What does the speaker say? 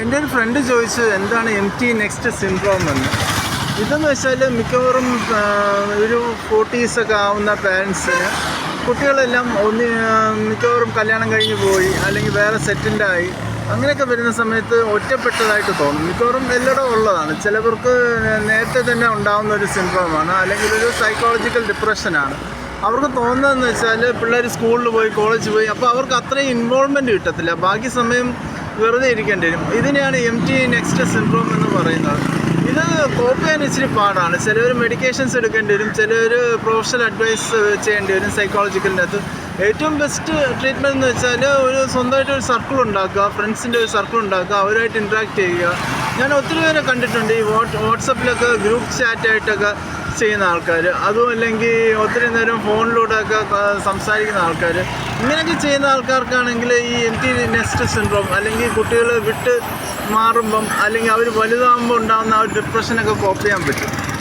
എൻ്റെ ഒരു ഫ്രണ്ട് ചോദിച്ചു എന്താണ് എംപ്റ്റി നെസ്റ്റ് സിൻഡ്രോം എന്ന്. ഇതെന്ന് വെച്ചാൽ മിക്കവാറും ഒരു 40s ഒക്കെ ആവുന്ന പാരൻസിന് കുട്ടികളെല്ലാം മിക്കവാറും കല്യാണം കഴിഞ്ഞ് പോയി അല്ലെങ്കിൽ വേറെ സെറ്റിൽഡായി അങ്ങനെയൊക്കെ വരുന്ന സമയത്ത് ഒറ്റപ്പെട്ടതായിട്ട് തോന്നും. മിക്കവാറും എല്ലായിടും ഉള്ളതാണ്. ചിലവർക്ക് നേരത്തെ തന്നെ ഉണ്ടാകുന്ന ഒരു സിൻഡ്രോമാണ്, അല്ലെങ്കിൽ ഒരു സൈക്കോളജിക്കൽ ഡിപ്രഷനാണ്. അവർക്ക് തോന്നുന്നതെന്ന് വെച്ചാൽ പിള്ളേർ സ്കൂളിൽ പോയി കോളേജിൽ പോയി, അപ്പോൾ അവർക്ക് അത്രയും ഇൻവോൾവ്മെൻറ്റ് കിട്ടത്തില്ല, ബാക്കി സമയം വെറുതെ ഇരിക്കേണ്ടി വരും. ഇതിനെയാണ് എംപ്റ്റി നെസ്റ്റ് സിൻഡ്രോം എന്ന് പറയുന്നത്. ഇത് കോപ്പ് ചെയ്യാൻ ഇച്ചിരി പാടാണ്. ചിലവർ മെഡിക്കേഷൻസ് എടുക്കേണ്ടി വരും, ചിലവർ പ്രൊഫഷണൽ അഡ്വൈസ് ചെയ്യേണ്ടി വരും. സൈക്കോളജിക്കലിൻ്റെ അകത്ത് ഏറ്റവും ബെസ്റ്റ് ട്രീറ്റ്മെൻറ്റ് എന്ന് വെച്ചാൽ ഒരു സ്വന്തമായിട്ട് ഒരു സർക്കിൾ ഉണ്ടാക്കുക, ഫ്രണ്ട്സിൻ്റെ ഒരു സർക്കിൾ ഉണ്ടാക്കുക, അവരുമായിട്ട് ഇൻട്രാക്ട് ചെയ്യുക. ഞാൻ ഒത്തിരി പേരെ കണ്ടിട്ടുണ്ട് ഈ വാട്സപ്പിലൊക്കെ ഗ്രൂപ്പ് ചാറ്റായിട്ടൊക്കെ ചെയ്യുന്ന ആൾക്കാർ, അതും അല്ലെങ്കിൽ ഒത്തിരി നേരം ഫോണിലൂടെയൊക്കെ സംസാരിക്കുന്ന ആൾക്കാർ. ഇങ്ങനെയൊക്കെ ചെയ്യുന്ന ആൾക്കാർക്കാണെങ്കിൽ ഈ എംപ്റ്റി നെസ്റ്റ് സിൻഡ്രോം അല്ലെങ്കിൽ കുട്ടികൾ വിട്ട് മാറുമ്പം അല്ലെങ്കിൽ അവർ വലുതാകുമ്പോൾ ഉണ്ടാകുന്ന ആ ഒരു ഡിപ്രഷനൊക്കെ കോപ്പ് ചെയ്യാൻ പറ്റും.